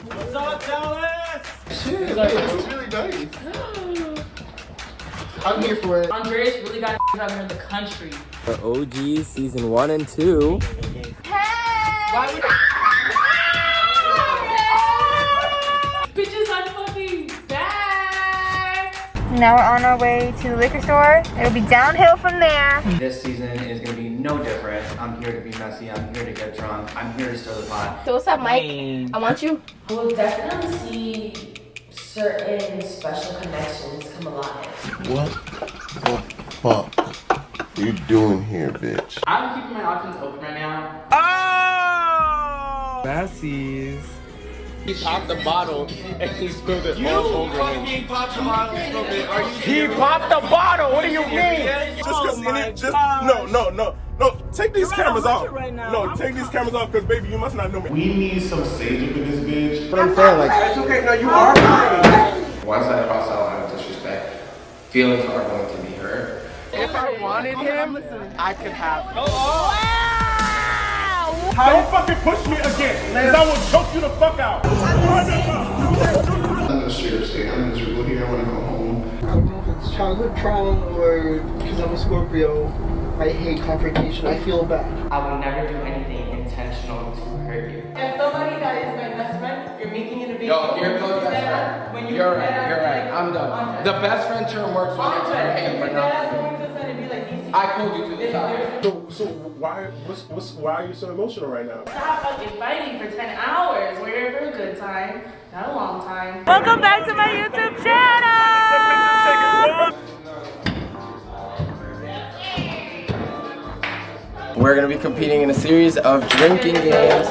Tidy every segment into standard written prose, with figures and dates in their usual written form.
What's up, Dallas? Shit, it's really nice. I'm here for it. Andreas really got out here in the country. The OGs season 1 and 2. Why would bitches, I'm fucking back. Now we're on our way to the liquor store. It'll be downhill from there. This season is gonna be no different. I'm here to be messy. I'm here to get drunk. I'm here to stir the pot. So what's up, Mike? I want you. We'll definitely see certain special connections come alive. What the fuck you doing here, bitch? I'm keeping my options open right now. Oh! Messies. He popped the bottle and he spilled it all over him. He popped the bottle and spilled it. Are you He popped the bottle! What do you mean? Just cause no, take these cameras off. No, take these cameras off because baby, you must not know me. We need some sage up in this bitch. But I'm saying, like, It's okay, no, you are lying. Once I cross that line of disrespect, feelings are going to be hurt. if I wanted him, I could have him. Don't fucking push me again, because I will choke you the fuck out. I'm gonna straight up stay. I'm miserable here. I wanna go home. I don't know if it's childhood trauma or because I'm a Scorpio. I hate confrontation. I feel bad. I would never do anything intentional to hurt you. As somebody that is my best friend, you're making it a big deal. Yo, you're close best friend. When You're right. I'm done. The best friend term works when it's for him, but not for me. I pulled you to the side. So why are you so emotional right now? Stop fucking fighting for 10 hours. We're here for a good time, not a long time. Welcome back to my YouTube channel. We're gonna be competing in a series of drinking games.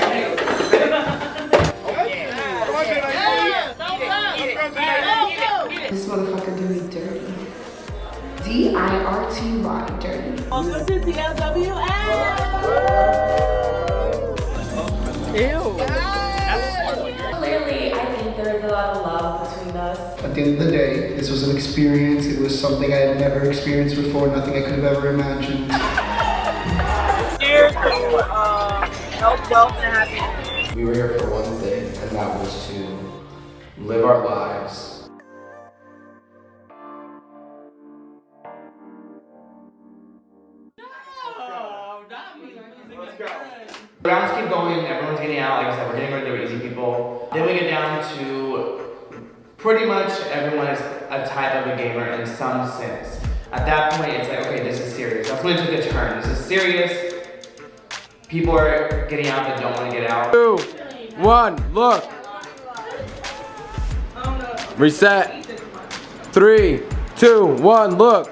This motherfucker do me dirty. D-I-R-T-Y, dirty. Welcome to TLWL. Clearly, I think there is a lot of love between us. At the end of the day, this was an experience. It was something I had never experienced before. Nothing I could have ever imagined. Here's health, wealth, and happiness. We were here for one thing, and that was to live our lives. Rounds keep going, everyone's getting out. Like I said, we're getting rid of the easy people. Then we get down to pretty much everyone is a type of a gamer in some sense. At that point, it's like, okay, this is serious. That's when it took a turn. This is serious. People are getting out that don't want to get out. 2, 1, look. Reset. 3, 2, 1, look.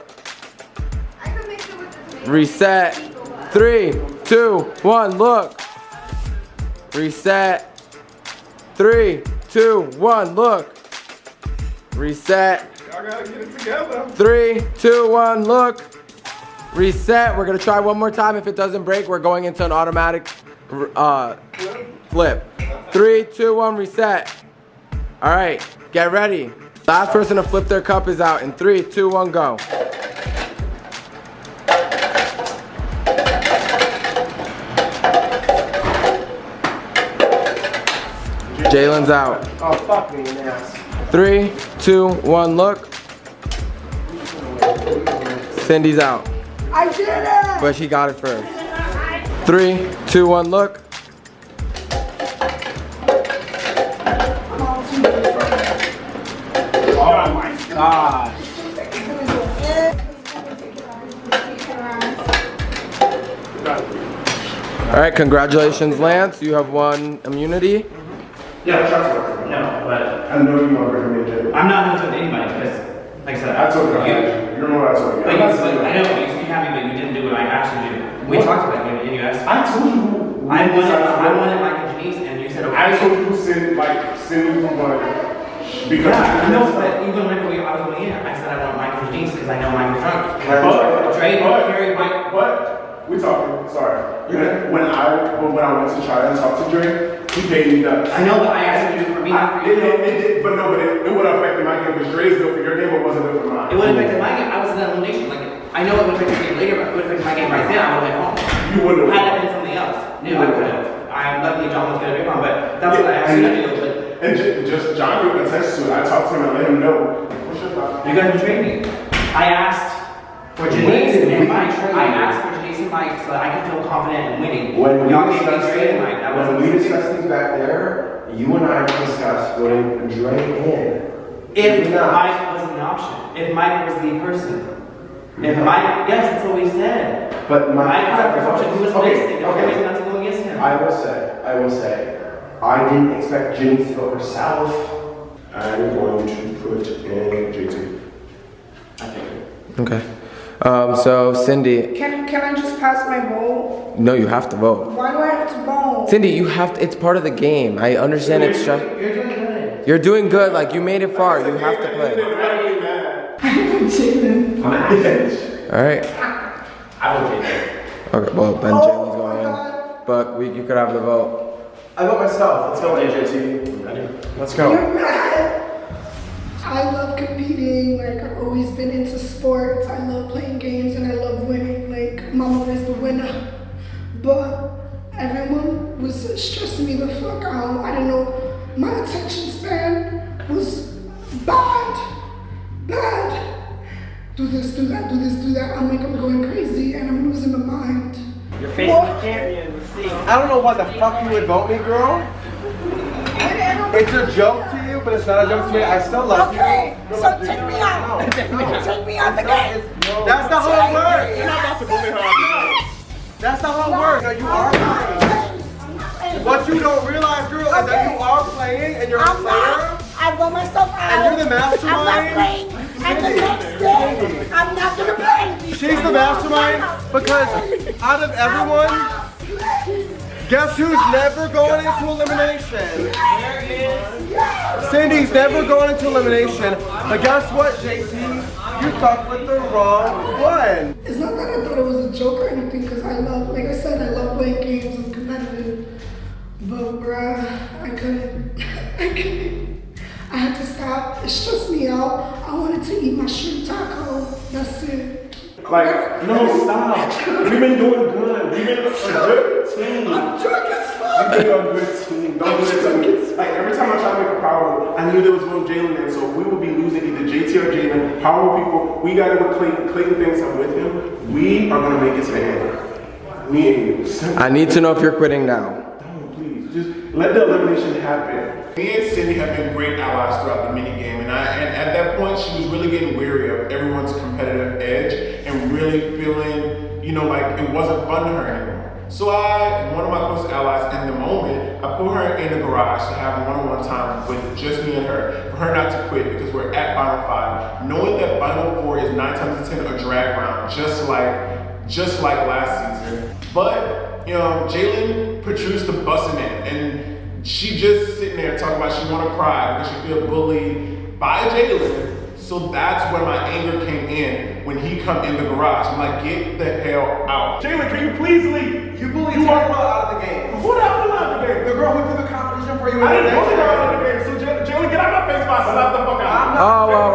Reset. 3, 2, 1, look. Reset. 3, 2, 1, look. Reset. Y'all gotta get it together. 3, 2, 1, look. Reset. We're gonna try one more time. If it doesn't break, we're going into an automatic flip. 3, 2, 1, reset. All right, get ready. Last person to flip their cup is out in 3, 2, 1, go. Jaylen's out. Oh, fuck me in the ass. 3, 2, 1, look. Cyndee's out. I did it. But she got it first. 3, 2, 1, look. Oh my god. All right, congratulations, Lance. You have won immunity. Yeah, trust worker. No, but I know you already made it. I'm not into anybody because, like I said, I told you. You know what I told you. But I know you used to be happy, but you didn't do what I asked you to do. We talked about it, and you asked. I told you. I wanted Mike and Janice, and you said okay. I told you send money because. Yeah, no, but even when I was going in, I said I want Mike and Janice because I know Mike was drunk. But Dre carried Mike. What? We talking. Sorry. When I went to try and talk to Dre. He paid me nuts. I know, but I asked him to do it for me. It would have affected my game because Dre's good for your game, but wasn't good for mine. It would have affected my game. I was in that elimination. Like, I know it would affect your game later, but it would affect my game right then. I would have went home. You wouldn't have. Had that been something else. No, I could have. Luckily John was going to be on, but that's what I asked you to do. But And just John would attest to it. I talked to him and let him know. What's your thought? You guys betrayed me. I asked for Janice and Mike. I asked for Janice and Mike so that I could feel confident in winning. When y'all gave me Dre and Mike. when we discussed things back there, you and I discussed putting Dre in. If Mike wasn't an option. If Mike was the person. If Mike, yes, that's what we said. But Mike was our first option. Who was wasted? There was reason not to go against him. I will say, I didn't expect Janice to go herself. I'm going to put in JT. I think. Okay. So Cyndee. Can I just pass my vote? No, you have to vote. Why do I have to vote? Cyndee, you have to, it's part of the game. I understand it's just. You're doing good. You're doing good, like you made it far, you have to play. Jaylen. Alright. I will take it. Okay, well then Jaylen's going in. But you could have the vote. I vote myself. Let's go, JT. Let's go. You're mad. I love competing. Like, I've always been into sports. I love playing games and I love winning. Like, mama is the winner. But everyone was stressing me the fuck out. I didn't know. My attention span was bad. Do this, do that, do this, do that. I'm going crazy and I'm losing my mind. You're facing the champion. I don't know why the fuck you would vote me, girl. It's a joke to you, but it's not a joke to me. I still love you. Okay, so take me out. Take me out the game. That's not how it works. You're not about to bully her out the game. That's not how it works. No, you are playing. What you don't realize, girl, is that you are playing and you're a player. I vote myself out. And you're the mastermind. I'm not playing. And the next day, I'm not gonna play. She's the mastermind because out of everyone, guess who's never going into elimination? Cyndee's never going into elimination. But guess what, JT? You fucked with the wrong one. It's not that I thought it was a joke or anything, because I love, like I said, I love playing games. I'm competitive. But bruh, I couldn't. I had to stop. It stressed me out. I wanted to eat my shrimp taco. That's it. Like, no, stop. We've been doing good. We've been a good team. I'm drunk as fuck. We've been a good team. Don't do it to me. Like, every time I try to make a power, I knew there was no Jaylen in, so we would be losing either JT or Jaylen. Power people, we got it with Clayton thinks I'm with him. We are going to make it to the end. Me and you. I need to know if you're quitting now. No, please. Just let the elimination happen. Me and Cyndee have been great allies throughout the mini game, and at that point, she was really getting weary of everyone's competitive edge and really feeling, you know, like it wasn't fun to her anymore. So one of my closest allies in the moment, I put her in the garage to have one-on-one time with just me and her, for her not to quit because we're at Final 5, knowing that Final 4 is 9 times out of 10 a drag round, just like last season. But you know, Jaylen protrudes the busting in, and she just sitting there talking about she want to cry because she feel bullied by Jaylen. So that's where my anger came in when he come in the garage. I'm like, get the hell out. Jaylen, can you please leave? You bullied Taylor out of the game. Who the hell out of the game? The girl who threw the competition for you. I didn't bully her out of the game. So Jaylen, get out of my face before I slap the fuck out. Oh, wow.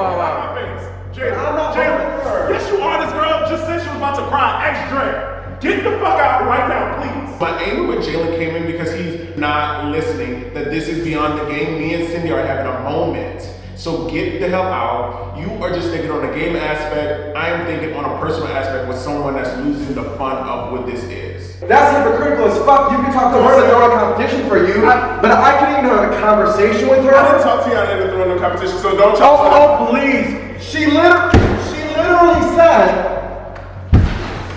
Get out of my face. Jaylen, yes you are. This girl just said she was about to cry. Extra. Get the fuck out right now, please. My anger with Jaylen came in because he's not listening, that this is beyond the game. Me and Cyndee are having a moment. So get the hell out. You are just thinking on the game aspect. I am thinking on a personal aspect with someone that's losing the fun of what this is. That's hypocritical as fuck. You can talk to her to throw a competition for you, but I couldn't even have a conversation with her. I didn't talk to you out of throwing no competition, so don't talk. Oh, please. She literally said,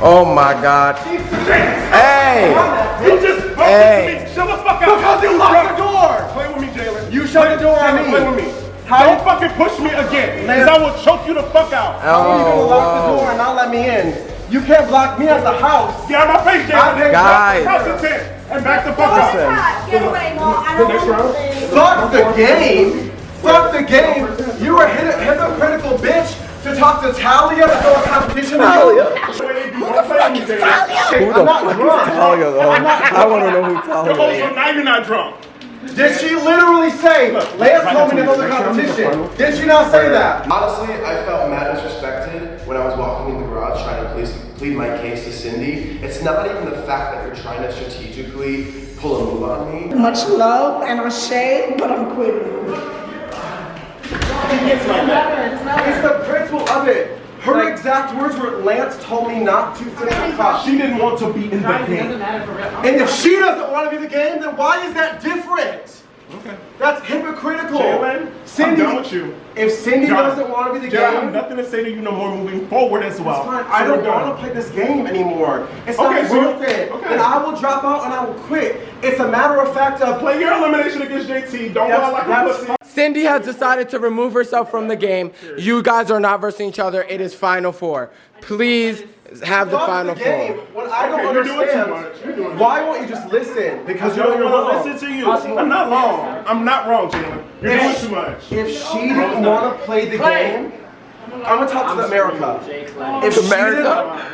Oh my God. Hey! You just voted to me. Shut the fuck out. Because you locked the door. Play with me, Jaylen. You shut the door on me. Play with me. Don't fucking push me again, because I will choke you the fuck out. How are you gonna lock the door and not let me in? You can't block me as the house. Get out of my face, Jaylen. Guys. House is 10. And back the fuck up. Get away, Mom. I don't Next want round. to play. Fuck the game. Fuck the game. You were a hypocritical bitch to talk to Talia to throw a competition. Talia? Who the fuck is Who the fuck is Talia though? I want to know who Talia Oh, is. so now you're not drunk. Did she literally say, Leia told me to throw the competition? Did she not say that? Honestly, I felt mad disrespected when I was walking in the garage trying to plead my case to Cyndee. It's not even the fact that you're trying to strategically pull a move on me. Much love and shade, but I'm quitting. It's like that. It's the principle of it. Her exact words were, Lance told me not to finish the cup. She didn't want to be in the game. And if she doesn't want to be in the game, then why is that different? Okay. That's hypocritical. Jaylen, Cyndee, I'm done with you. If Cyndee doesn't want to be the Jaylen, I game, have nothing to say to you no more moving forward as well. it's fine. I don't want to play this game anymore. It's not worth it. Okay. And I will drop out and I will quit. It's a matter of fact of Play your elimination against JT. Don't go like a pussy. Cyndee has decided to remove herself from the game. You guys are not versing each other. It is Final Four. Please have the Final Four. What I don't You're doing too much. understand, why won't you just listen? Because you I know don't you're want wrong. to listen to you. I'm not wrong. I'm not wrong, Jaylen. You're doing too much. If she didn't want to play the game, I'm gonna talk to America.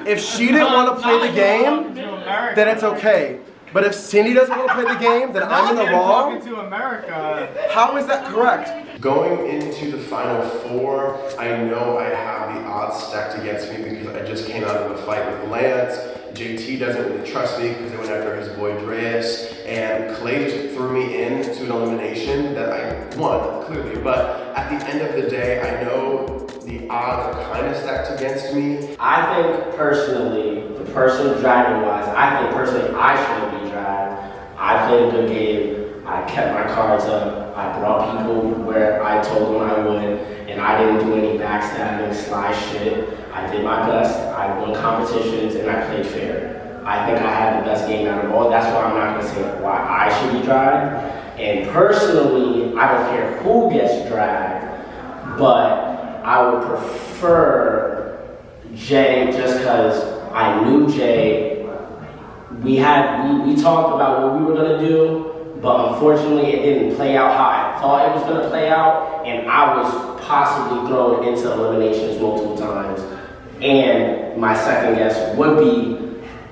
If she didn't want to play the game, then it's okay. But if Cyndee doesn't want to play the game, then I'm in the wrong. to America. How is that correct? Going into the Final Four, I know I have the odds stacked against me because I just came out of a fight with Lance. JT doesn't really trust me because they went after his boy Dreas, and Clay just threw me into an elimination that I won, clearly. But at the end of the day, I know the odds are kind of stacked against me. I think personally, the person dragging wise, I think personally I shouldn't be dragged. I played a good game. I kept my cards up. I brought people where I told them I would, and I didn't do any backstabbing, sly shit. I did my best. I won competitions, and I played fair. I think I had the best game out of all. That's why I'm not going to say why I should be dragged. And personally, I don't care who gets dragged, but I would prefer Jay just because I knew Jay. We talked about what we were going to do, but unfortunately it didn't play out how I thought it was going to play out, and I was possibly thrown into eliminations multiple times. And my second guess would be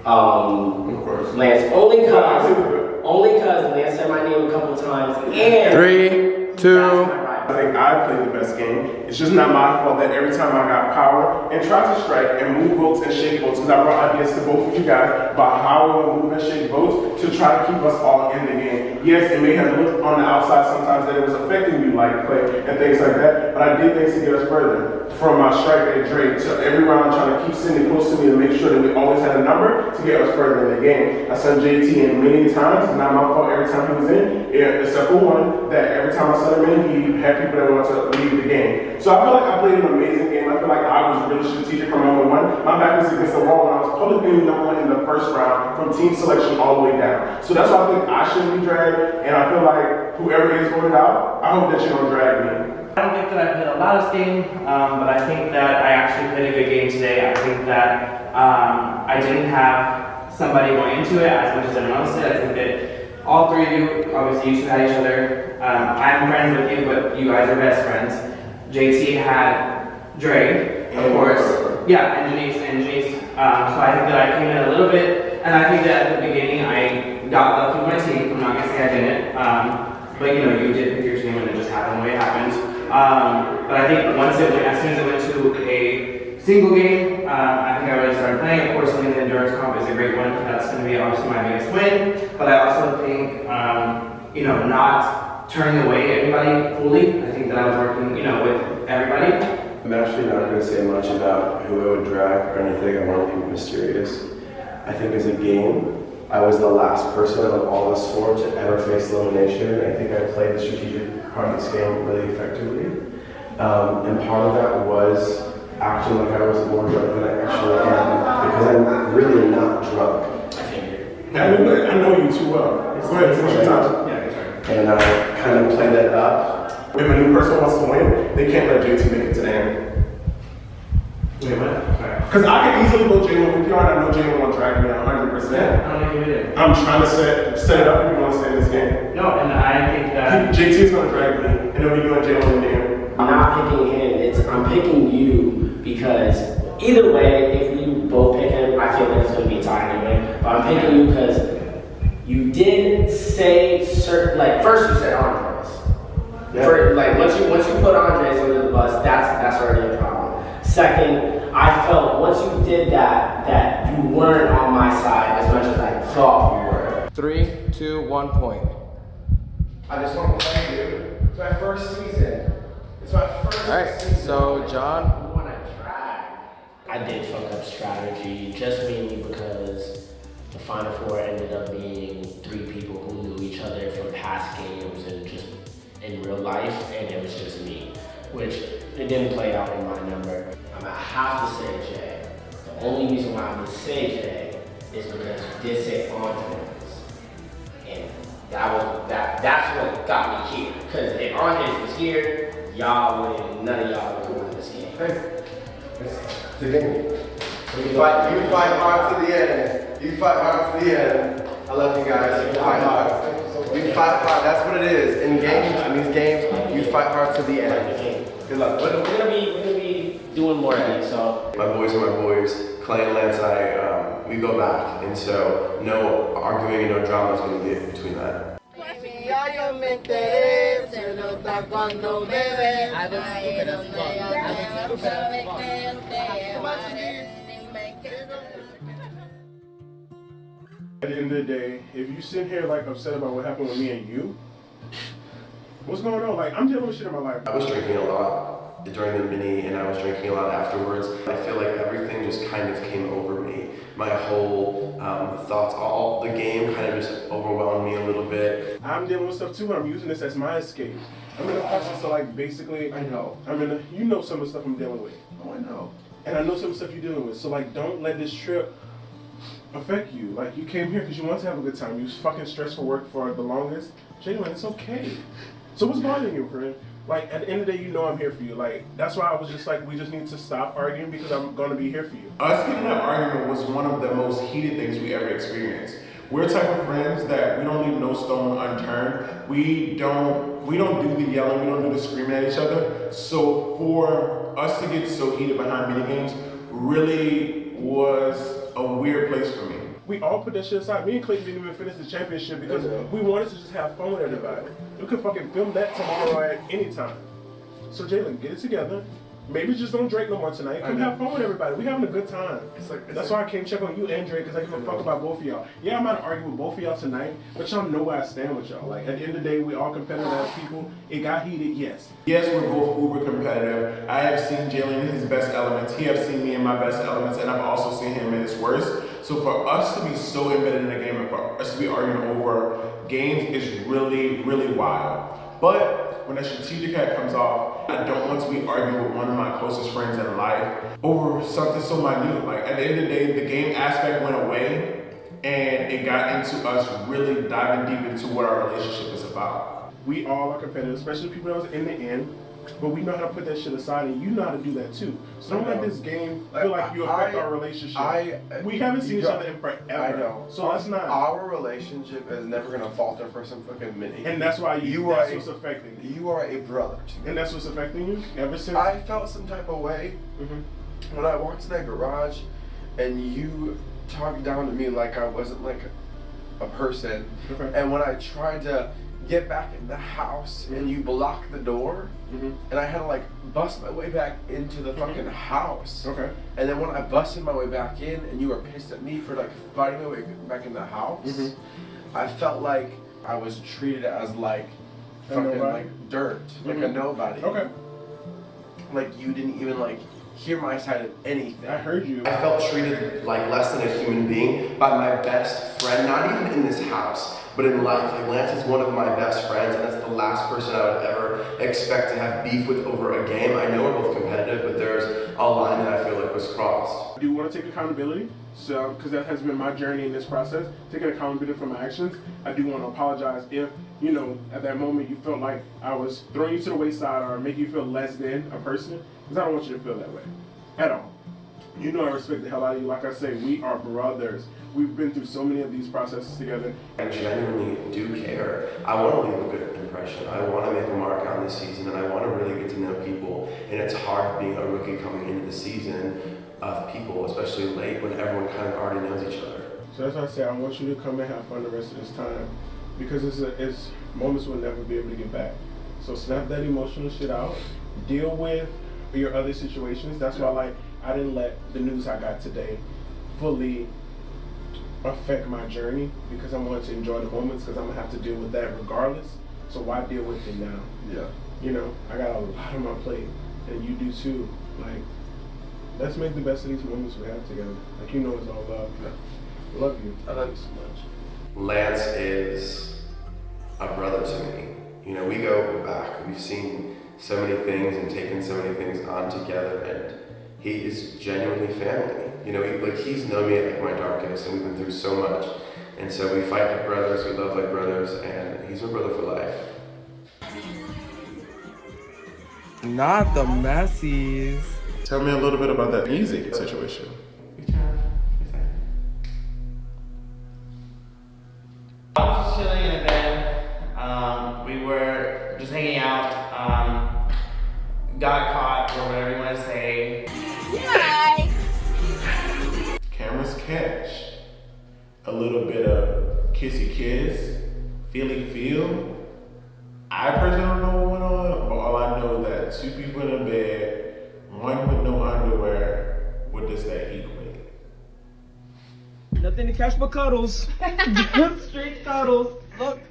Lance, only because Lance said my name a couple of times, and 3, 2. I think I played the best game. It's just not my fault that every time I got power and tried to strike and move votes and shake votes, because I brought ideas to both of you guys about how I would move and shake votes to try to keep us all in the game. Yes, it may have looked on the outside sometimes that it was affecting you like play and things like that, but I did things to get us further. From my strike at Dre to every round trying to keep Cyndee close to me to make sure that we always had a number to get us further in the game. I sent JT in many times. It's not my fault every time he was in, except for one, that every time I sent him in, he had people that wanted to leave the game. So I feel like I played an amazing game. I feel like I was really strategic from moment one. My back was against the wall when I was publicly number one in the first round from team selection all the way down. So that's why I think I shouldn't be dragged, and I feel like whoever is voted out, I hope that you don't drag me. I don't think that I played a loudest game, but I think that I actually played a good game today. I think that I didn't have somebody going into it as much as everyone else did. I think that all three of you, obviously you two had each other. I'm friends with you, but you guys are best friends. JT had Dre, of course. Yeah, and Janice. So I think that I came in a little bit, and I think that at the beginning I got lucky with my team. I'm not gonna say I didn't, but you know, you did pick your team and it just happened the way it happened. But I think as soon as it went to a single game, I think I already started playing. Of course, winning the endurance comp is a great one. That's going to be obviously my biggest win. But I also think, not turning away everybody fully. I think that I was working, with everybody. I'm actually not going to say much about who I would drag or anything. I want to keep it mysterious. I think as a game, I was the last person out of all us four to ever face elimination. I think I played the strategic part of this game really effectively. And part of that was acting like I was more drunk than I actually am, because I'm really not drunk. I know you too well. Go ahead, finish your time. And I kind of play that up. If a new person wants to win, they can't let JT make it to the end. Because I can easily go Jaylen with you, and I know Jaylen will drag me 100%. I don't think you did. I'm trying to set it up if you want to stay in this game. No, and I think that JT is going to drag me, and it'll be you and Jaylen in the end. I'm not picking him, I'm picking you, because either way, if we both pick him, I feel like it's going to be a tie anyway. But I'm picking you because you did say certain, first you said Andres. Yeah. Once you put Andres under the bus, that's already a problem. Second, I felt once you did that you weren't on my side as much as I thought you were. 3, 2, 1 point. I just want to thank you. It's my first season. It's my first season. So John. I did fuck up strategy, just mainly because the Final Four ended up being 3 people who knew each other from past games and just in real life, and it was just me, which it didn't play out in my number. I have to say Jay. The only reason why I'm gonna say Jay is because you did say Andres, and that's what got me here. Because if Andres was here, none of y'all would win this game. It's a game. You fight hard to the end. You fight hard to the end. I love you guys. You fight hard. You fight hard. That's what it is. In games, in these games, you fight hard to the end. Good luck. We're gonna be doing more of these. So My boys are my boys. Clay and Lance and I, we go back, and so no arguing and no drama is going to get between that. At the end of the day, if you sit here like upset about what happened with me and you, what's going on? Like, I'm dealing with shit in my life. I was drinking a lot during the mini, and I was drinking a lot afterwards. I feel like everything just kind of came over me. My whole thoughts, all the game kind of just overwhelmed me a little bit. I'm dealing with stuff too, and I'm using this as my escape. I'm in the process of like basically, you know some of the stuff I'm dealing with. Oh, I know. And I know some of the stuff you're dealing with. So like, don't let this trip affect you. Like, you came here because you want to have a good time. You was fucking stressed for work for the longest. Jaylen, it's okay. So what's bothering you, friend? Like, at the end of the day, you know I'm here for you. Like, that's why I was just like, we just need to stop arguing because I'm gonna be here for you. Us getting in that argument was one of the most heated things we ever experienced. We're the type of friends that we don't leave no stone unturned. We don't do the yelling, we don't do the screaming at each other. So for us to get so heated behind mini games really was a weird place for me. We all put that shit aside. Me and Clayton didn't even finish the championship because we wanted to just have fun with everybody. We could fucking film that tomorrow at any time. So Jaylen, get it together. Maybe just don't drink no more tonight. Come have fun with everybody. We having a good time. That's why I came check on you and Drake, because I give a fuck about both of y'all. Yeah, I'm not arguing with both of y'all tonight, but y'all know where I stand with y'all. Like, at the end of the day, we all competitive as people. It got heated, yes. Yes, we're both uber competitive. I have seen Jaylen in his best elements. He has seen me in my best elements, and I've also seen him in his worst. So for us to be so embedded in the game and for us to be arguing over games is really, really wild. But when that strategic hat comes off, I don't want to be arguing with one of my closest friends in life over something so minute. Like, at the end of the day, the game aspect went away and it got into us really diving deep into what our relationship is about. We all are competitive, especially people that was in the end, but we know how to put that shit aside, and you know how to do that too. So don't let this game feel like you affect our relationship. We haven't seen each other in forever. I know. So that's not. Our relationship is never gonna falter for some fucking mini. And that's why that's what's affecting you. You are a brother to me. And that's what's affecting you ever since? I felt some type of way when I walked to that garage and you talked down to me like I wasn't like a person. Okay. And when I tried to get back in the house and you blocked the door and I had to like bust my way back into the fucking house. Okay. And then when I busted my way back in and you were pissed at me for like fighting my way back in the house, I felt like I was treated as like fucking like dirt, like a nobody. Okay. Like you didn't even like hear my side of anything. I heard you. I felt treated like less than a human being by my best friend, not even in this house, but in life. Like, Lance is one of my best friends, and that's the last person I would ever expect to have beef with over a game. I know we're both competitive, but there's a line that I feel like was crossed. I do want to take accountability, so because that has been my journey in this process, taking accountability for my actions. I do want to apologize if, you know, at that moment you felt like I was throwing you to the wayside or making you feel less than a person, because I don't want you to feel that way at all. You know I respect the hell out of you. Like I say, we are brothers. We've been through so many of these processes together. I genuinely do care. I want to leave a good impression. I want to make a mark on this season, and I want to really get to know people. And it's hard being a rookie coming into the season of people, especially late when everyone kind of already knows each other. So that's why I say I want you to come and have fun the rest of this time, because it's moments we'll never be able to get back. So snap that emotional shit out. Deal with your other situations. That's why, like, I didn't let the news I got today fully affect my journey because I'm going to enjoy the moments because I'm gonna have to deal with that regardless. So why deal with it now? Yeah. You know, I got a lot on my plate, and you do too. Like, let's make the best of these moments we have together. Like, you know, it's all love. I love you. I love you so much. Lance is a brother to me. You know, we go back. We've seen so many things and taken so many things on together, and he is genuinely family. You know, he's known me at like my darkest, and we've been through so much. And so we fight like brothers, we love like brothers, and he's my brother for life. Not the messies. Tell me a little bit about that Eezy situation. I was just chilling in a bed. We were just hanging out. Got caught, or whatever you want to say. Hi. Cameras catch a little bit of kissy kiss, feely feel. I personally don't know what went on, but all I know that two people in a bed, one with no underwear, what does that equate? Nothing to catch but cuddles. Straight cuddles. Look.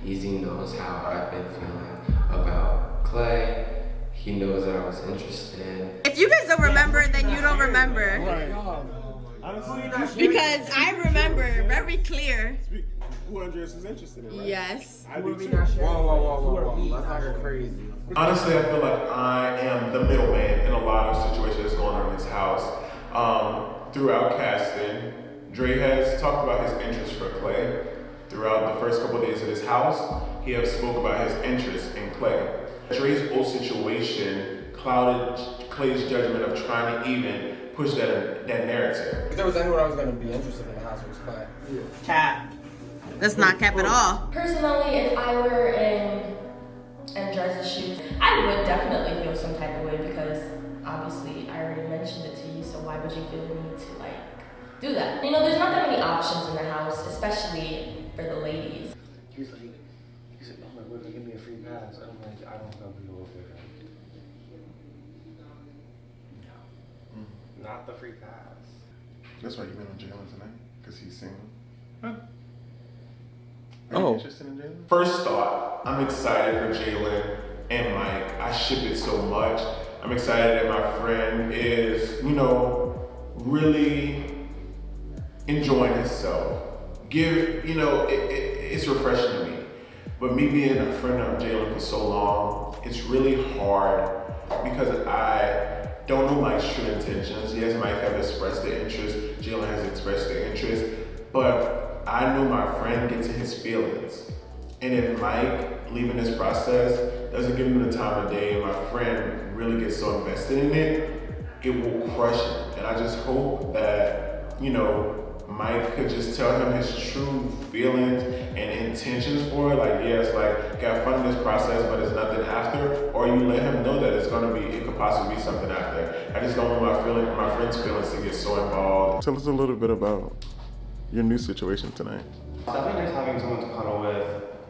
Eezy knows how I've been feeling about Clay. He knows that I was interested. If you guys don't remember, then you don't remember. Honestly, Because I remember very clear. who Andres is interested in, right? Yes. I do too. Whoa. That's like crazy. Honestly, I feel like I am the middleman in a lot of situations that's going on in this house. Throughout casting, Dre has talked about his interest for Clay. Throughout the first couple of days of this house, he has spoke about his interest in Clay. Dre's old situation clouded Clay's judgment of trying to even push that narrative. If there was anyone I was going to be interested in the house, it was Clay. Cap. That's not cap at all. Personally, if I were in Andres' shoes, I would definitely feel some type of way because obviously I already mentioned it to you, so why would you feel the need to like do that? You know, there's not that many options in the house, especially for the ladies. He said, oh my God, give me a free pass. I'm like, I don't know people over there. No. Not the free pass. That's why you've been on Jaylen tonight, because he's single. Huh? Are Oh. you interested in Jaylen? First thought, I'm excited for Jaylen and Mike. I ship it so much. I'm excited that my friend is, you know, really enjoying himself. It's refreshing to me. But me being a friend of Jaylen for so long, it's really hard because I don't know Mike's true intentions. Yes, Mike have expressed their interest. Jaylen has expressed their interest. But I know my friend gets in his feelings. And if Mike, leaving this process, doesn't give him the time of day, and my friend really gets so invested in it, it will crush him. And I just hope that, you know, Mike could just tell him his true feelings and intentions for it. Like, yes, like, got fun in this process, but it's nothing after. Or you let him know that it could possibly be something after. I just don't want my friend's feelings to get so involved. Tell us a little bit about your new situation tonight. It's definitely nice having someone to cuddle with.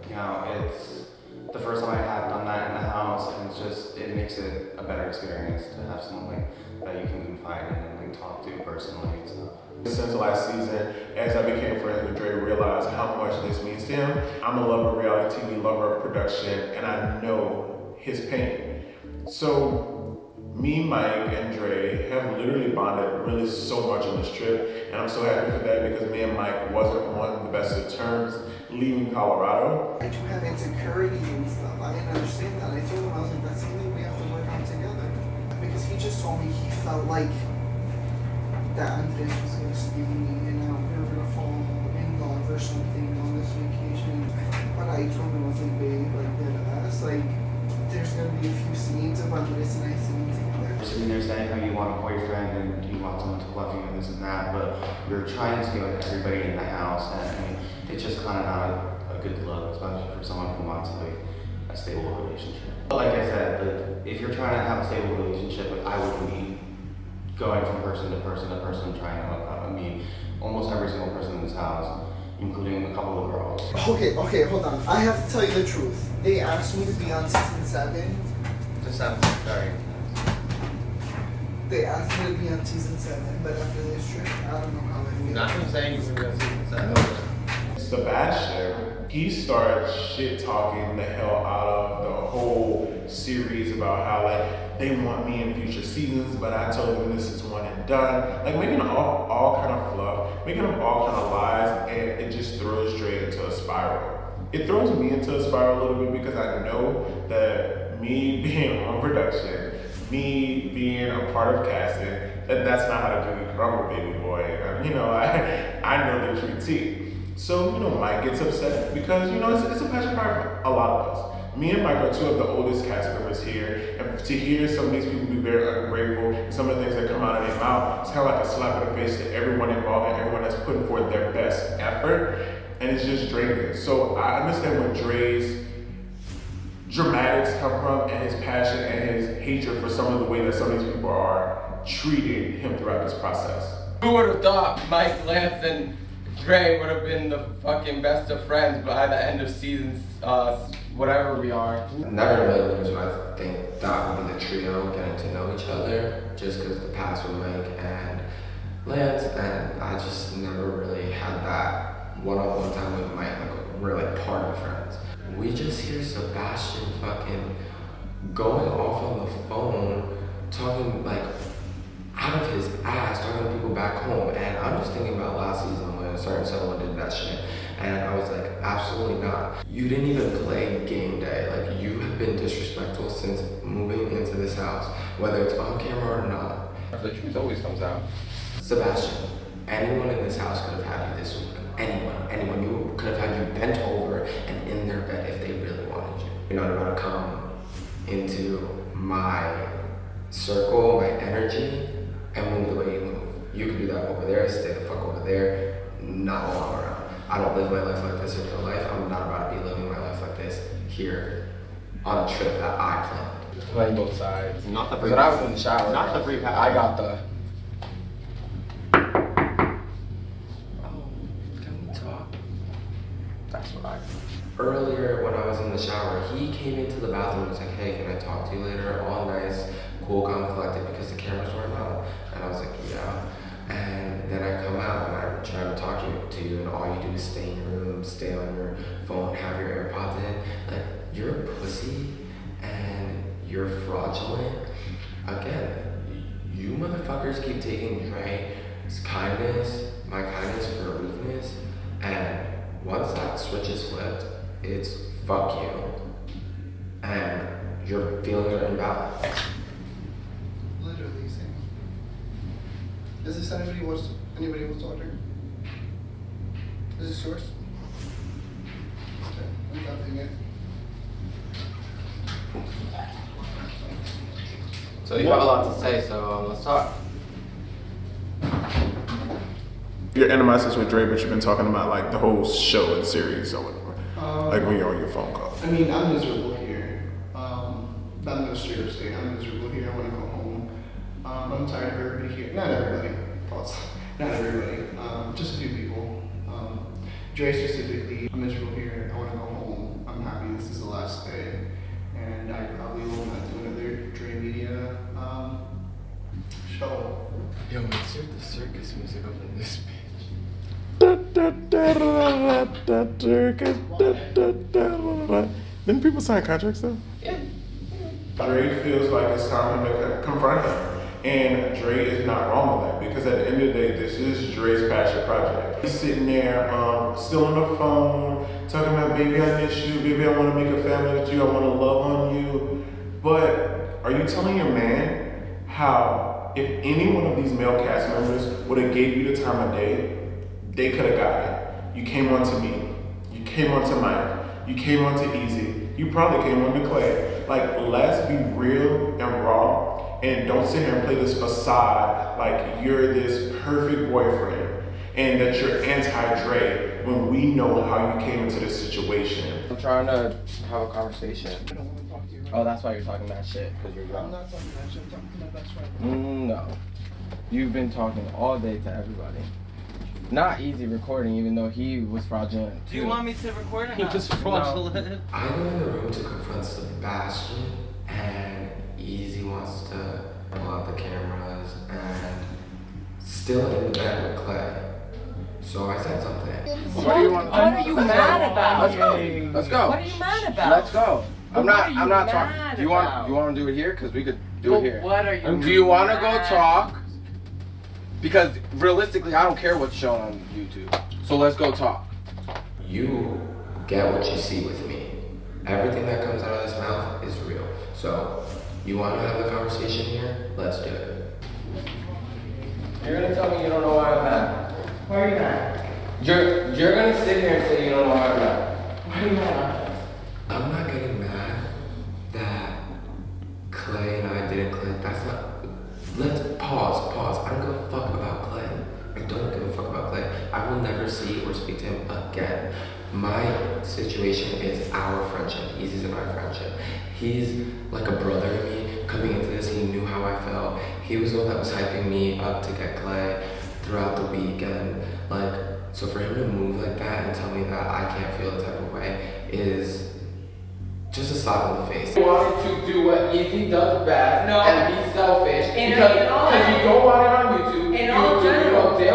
You know, it's the first time I have done that in the house, and it makes it a better experience to have someone that you can confide in and talk to personally and stuff. Since last season, as I became friends with Dre, realized how much this means to him. I'm a lover of reality TV, lover of production, and I know his pain. So me, Mike, and Dre have literally bonded really so much on this trip, and I'm so happy for that because me and Mike wasn't on the best of terms leaving Colorado. I do have insecurity and stuff. I didn't understand that. I told him, I was like, that's something we have to work on together. Because he just told me he felt like that Andres was going to stay with me and we were going to fall in love or something on this vacation. But I told him, I was like, babe, like, dead ass, like, there's going to be a few scenes of Andres and I singing together. You're sitting there saying how you want a boyfriend and you want someone to love you and this and that, but you're trying to get with everybody in the house, and I mean, it's just kind of not a good look, especially for someone who wants like a stable relationship. But like I said, like, if you're trying to have a stable relationship, like, I would be going from person to person to person, trying to hook up. I mean, almost every single person in this house, including a couple of girls. Okay, hold on. I have to tell you the truth. They asked me to be on season 7. Just sorry. they asked me to be on season 7, but after this trip, I don't know how I feel. Nothing saying he's gonna be on season 7. Sebastian, he started shit talking the hell out of the whole series about how like they want me in future seasons, but I told them this is one and done. Like making all kind of fluff, making them all kind of lies, and it just throws Dre into a spiral. It throws me into a spiral a little bit because I know that me being on production, me being a part of casting, that's not how to do the crumble, baby boy. And, you know, I know the true tea. So, you know, Mike gets upset because, you know, it's a passion project for a lot of us. Me and Mike are two of the oldest cast members here, and to hear some of these people be very ungrateful, and some of the things that come out of their mouth, it's kind of like a slap in the face to everyone involved and everyone that's putting forth their best effort, and it's just draining. So I understand where Dre's dramatics come from, and his passion and his hatred for some of the way that some of these people are treating him throughout this process. Who would have thought Mike, Lance, and Dre would have been the fucking best of friends by the end of season, whatever we are. Never in a million years would I think that would be the trio getting to know each other, just because the past with Mike and Lance, and I just never really had that one-on-one time with Mike, like we're like party friends. We just hear Sebastian fucking going off on the phone, talking like out of his ass, talking to people back home, and I'm just thinking about last season when a certain someone did that shit, and I was like, absolutely not. You didn't even play game day. Like, you have been disrespectful since moving into this house, whether it's on camera or not. The truth always comes out. Sebastian, anyone in this house could have had you this week. Anyone. You could have had you bent over and in their bed if they really wanted you. You're not about to come into my circle, my energy, and move the way you move. You can do that over there, stay the fuck over there, not while I'm around. I don't live my life like this in real life. I'm not about to be living my life like this here on a trip that I planned. Playing both sides. Not the free When I was in the shower, Not the free pass. I got the. Oh, can we talk? That's what I. Earlier when I was in the shower, he came into the bathroom and was like, hey, can I talk to you later? All nice, cool, calm, and collected because the cameras weren't on. And I was like, yeah. And then I come out and I'm trying to talk to you and all you do is stay in your room, stay on your phone, have your AirPods in. Like, you're a pussy and you're fraudulent. Again, you motherfuckers keep taking Dre's kindness, my kindness for a weakness, and once that switch is flipped, it's fuck you. And your feelings are invalid. Literally same. Is this anybody else's daughter? Is this yours? Okay, I'm dumping it. So you have a lot to say, so let's talk. Your animosities with Dre, but you've been talking about like the whole show and series or whatever. Like when you're on your phone call. I mean, I'm miserable here. I'm gonna straight up say I'm miserable here. I want to go home. I'm tired of everybody here. Not everybody. Pause. Not everybody. Just a few people. Dre specifically. I'm miserable here. I want to go home. I'm happy this is the last day, and I probably will not do another Dre Media show. Yo, insert the circus music up in this bitch. Didn't people sign contracts though? Yeah. Dre feels like it's time to confront him. And Dre is not wrong with that because at the end of the day, this is Dre's passion project. He's sitting there, still on the phone, talking about, baby, I miss you, baby, I want to make a family with you, I want to love on you. But are you telling your man how if any one of these male cast members would have gave you the time of day, they could have got it? You came on to me, you came on to Mike, you came on to Eezy, you probably came on to Clay. Like, let's be real and raw, and don't sit here and play this facade like you're this perfect boyfriend and that you're anti-Dre when we know how you came into this situation. I'm trying to have a conversation. I don't want to talk to you. Right? Oh, that's why you're talking that shit, because you're drunk. I'm not talking that shit. I'm talking to my best friend. No. You've been talking all day to everybody. Not Eezy recording, even though he was fraudulent. Do you want me to record or He not? just fraudulent. I go in the room to confront Sebastian, and Eezy wants to pull out the cameras, and still in the bed with Clay. So I said something. What do you want? What are you mad about? Let's go. Let's go. What are you mad about? Let's go. I'm What are you not mad talking. Do you want about? to do it here? Because we could do But it here. what are you Do you want to go mad? talk? Because realistically, I don't care what's shown on YouTube. So let's go talk. You get what you see with me. Everything that comes out of this mouth is real. So, you want to have the conversation here? Let's do it. You're gonna tell me you don't know why I'm mad. Why are you mad? You're gonna sit here and say you don't know why I'm mad. Why are you mad? I'm not getting mad that Clay and I didn't click. That's not. Let's pause. I don't give a fuck about Clay. I don't give a fuck about Clay. I will never see or speak to him again. My situation is our friendship. Eezy's and our friendship. He's like a brother to me. Coming into this, he knew how I felt. He was the one that was hyping me up to get Clay throughout the week, and like, so for him to move like that and tell me that I can't feel the type of way is just a slap in the face. You wanted to do what Eezy does best and be selfish In because all- you don't want it on YouTube. In all general, damn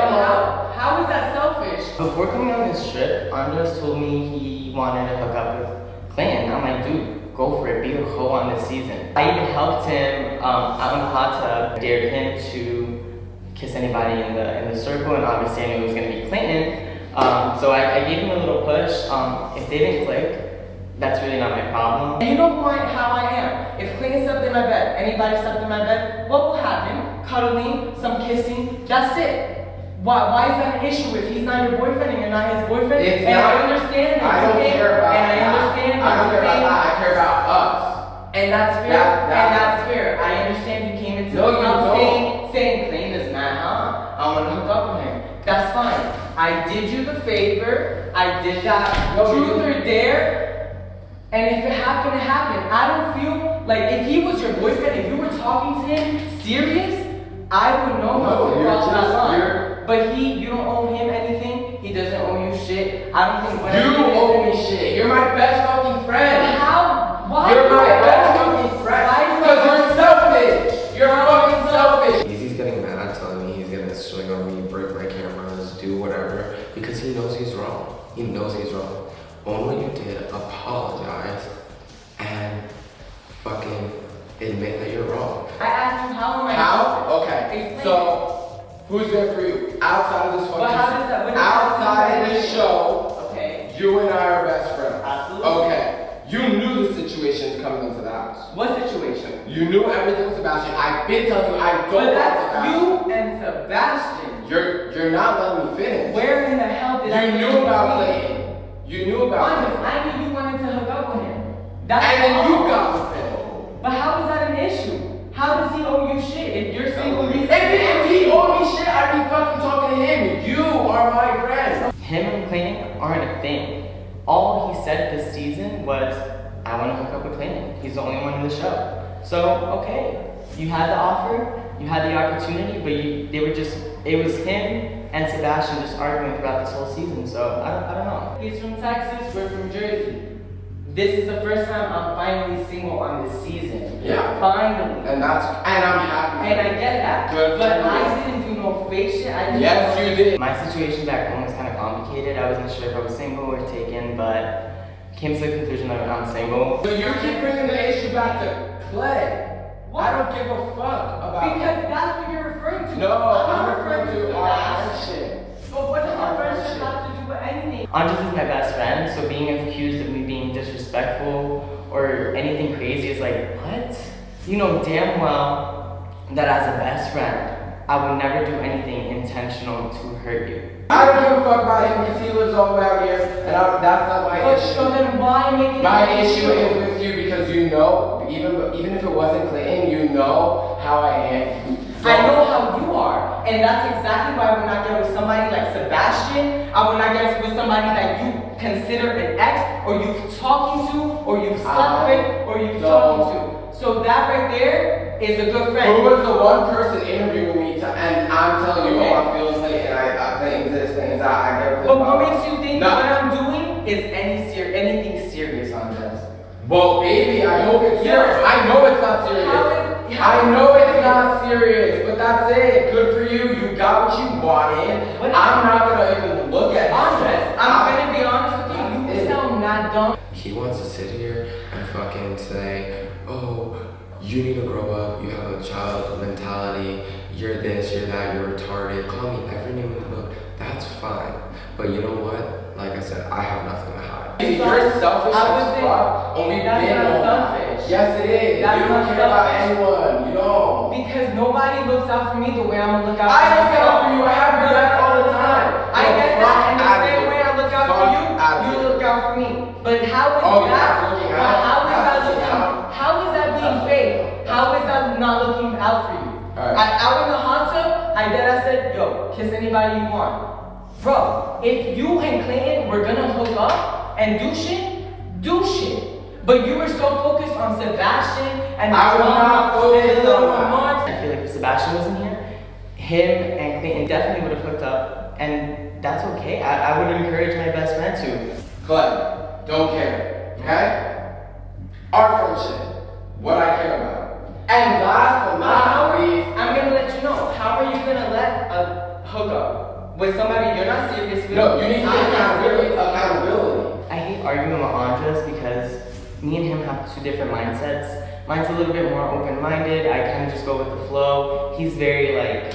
how is that selfish? Before coming on this trip, Andres told me he wanted to hook up with Clayton. I'm like, dude, go for it. Be a hoe on this season. I even helped him out in the hot tub. Dared him to kiss anybody in the circle, and obviously I knew it was gonna be Clayton. So I gave him a little push. If they didn't click, that's really not my problem. You know how I am. If Clayton slept in my bed, anybody slept in my bed, what will happen? Cuddling, some kissing, that's it. Why is that an issue if he's not your boyfriend and you're not his boyfriend? It's and not, I understand that I don't you care about and I that. understand I don't care about that. that. I care about us. And that's fair. And that's fair. I understand you came into No, this you house don't. saying Clayton is mad, huh? I'm gonna hook up with him. That's fine. I did you the favor. I did that. Truth or dare. And if it happened, it happened. I don't feel like if he was your boyfriend, if you were talking to him serious, I would know not to cross that line. But you don't owe him anything. He doesn't owe you shit. I don't think whatever You owe me shit. You're my best fucking friend. But how? Why? You're my do best I- fucking friend. Why? Because you're selfish. You're fucking selfish. Eezy's getting mad, telling me he's gonna swing on me, break my cameras, do whatever, because he knows he's wrong. He knows he's wrong. Own what you did, apologize, and fucking admit that you're wrong. I asked him how am I? How? Okay. Explain. So, who's there for you? Outside of this fucking But how does that? outside of this show, Okay. you and I are best friends. Absolutely. Okay. You knew the situations coming into the house. What situation? You knew everything with Sebastian. I've been telling you I don't But want that's Sebastian. you and Sebastian. You're not letting me finish. Where in the hell did I? You knew about Clayton. You knew about Honest, him. I knew you wanted to hook up with him. That's And then all. you got with him. But how is that an issue? How does he owe you shit if you're single? If he owed me shit, I'd be fucking talking to him. You are my friend. Him and Clayton aren't a thing. All he said this season was, I want to hook up with Clayton. He's the only one in the show. So, okay. You had the offer, you had the opportunity, but it was him and Sebastian just arguing throughout this whole season. So, I don't know. He's from Texas, we're from Jersey. This is the first time I'm finally single on this season. Yeah. Finally. And I'm happy. And I get that. Good But for you. I didn't do no fake shit. I didn't Yes, you did. My situation back home was kind of complicated. I wasn't sure if I was single or taken, but came to the conclusion that I'm single. So you keep bringing the issue back to Clay. What? I don't give a fuck about Because that's what you're referring to. No, I'm referring to that. our friendship. But what does Our our friendship friendship. have to do with anything? Andres is my best friend, so being accused of me being disrespectful or anything crazy is like, what? You know damn well that as a best friend, I would never do anything intentional to hurt you. I don't give a fuck about him because he lives all the way out here, and that's not my issue. So then why make it My an issue is with you because you know, even if it wasn't Clayton, you know how I am. I know how you are, and that's exactly why I would not get with somebody like Sebastian. I would not get with somebody that you consider an ex, or you've talking to, or you've slept with, or you've talking to. So that right there is a good friend. Who was the one person interviewing me, and I'm telling you, oh, I feel Clayton, I Clayton this, Clayton that, I never. But what makes you think No. what I'm doing is anything serious on this? Well, baby, I hope it's serious. I know it's not serious. I know it's not serious, but that's it. Good for you. You got what you wanted. I'm not gonna even look at Andres, I'm gonna be honest with you. You sound not dumb. He wants to sit here and fucking say, oh, you need to grow up, you have a child mentality, you're this, you're that, you're retarded, call me every name in the book. That's fine. But you know what? Like I said, I have nothing to hide. You're selfish as fuck. Only That's not selfish. Yes, it is. That's you don't not care about selfish. anyone. You don't. Because nobody looks out for me the way I'm gonna look out for I look myself. out for you. I have your back all the time. I get that, and the same way I look out for you, you look out for me. But how is that? Looking But out. how is that looking? How is that being fake? How is that not looking out for you? Alright. Out in the hot tub, I said, yo, kiss anybody you want. Bro, if you and Clayton were gonna hook up and do shit, do shit. But you were so focused on Sebastian and I was not focused on that. I feel like if Sebastian wasn't here, him and Clayton definitely would have hooked up, and that's okay. I would encourage my best friend to. Clay, don't care. Okay? Our friendship. What I care about. And last but not least, I'm gonna let you know. How are you gonna let a hookup with somebody you're not serious with? No, you need to take accountability. I hate arguing with Andres because me and him have two different mindsets. Mine's a little bit more open-minded. I kind of just go with the flow. He's very like,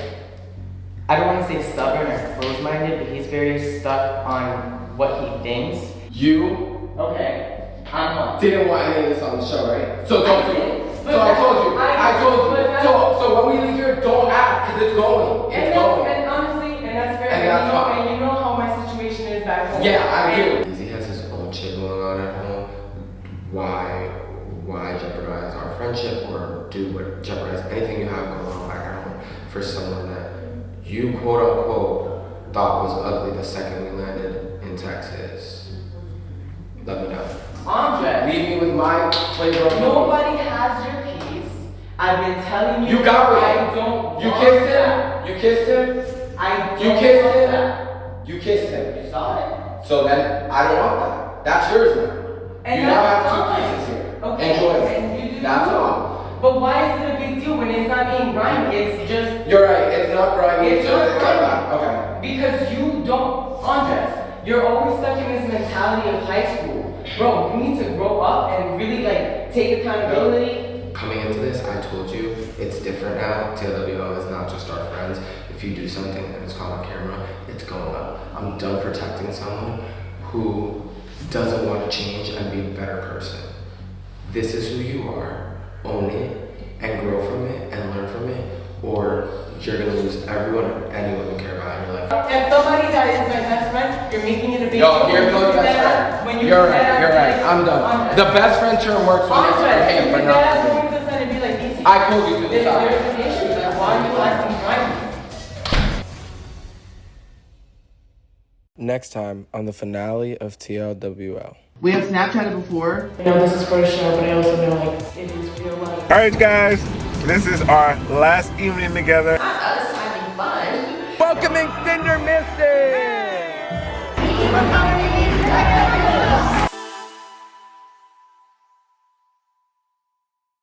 I don't want to say stubborn or closed-minded, but he's very stuck on what he thinks. You Okay, I'm on. didn't want any of this on the show, right? So don't do it. But So I told you. I I told you. but So when we leave here, don't act, because it's going. It's going. And honestly, and that's fair. And that's fine. And you know how my situation is back home. Yeah, I do. Eezy has his own shit going on at home. Why jeopardize our friendship or jeopardize anything you have going on back at home for someone that you quote unquote thought was ugly the second we landed in Texas? Let me know. Andres, Leave me with my flavor of nobody has your keys. I've been telling you. You got me. I don't. You want kissed that. him? You kissed him? I don't. You kissed want him? that. You kissed him. You saw it. So then I don't want that. That's yours now. And you now have that's two fine. pieces here. Okay. Enjoy it. And you do That's too. all. But why is it a big deal when it's not being grimy? It's just. You're right. It's not grimy. It's not just grimy. okay. Because you don't, Andres, you're always stuck in this mentality of high school. Bro, you need to grow up and really like take accountability. Coming into this, I told you it's different now. TLWL is not just our friends. If you do something and it's caught on camera, it's going up. I'm done protecting someone who doesn't want to change and be a better person. This is who you are. Own it and grow from it and learn from it, or you're gonna lose everyone and anyone you care about in your life. If somebody that is my best friend, you're making it a big Yo, deal. here goes best friend. When you You're put that right. You're out, right. like, I'm done. Andres. The best friend term works when it's for Andres, him, you but put not that for out me. going to the side and be like, Eezy. I told you to the There's side. an issue. Like, why are you acting grimy? Next time on the finale of TLWL. We have Snapchatted before. I know this is for a show, but I also know like it is real life. All right, guys, this is our last evening together. Not us having fun. Welcoming Cinder Mystic! Hey.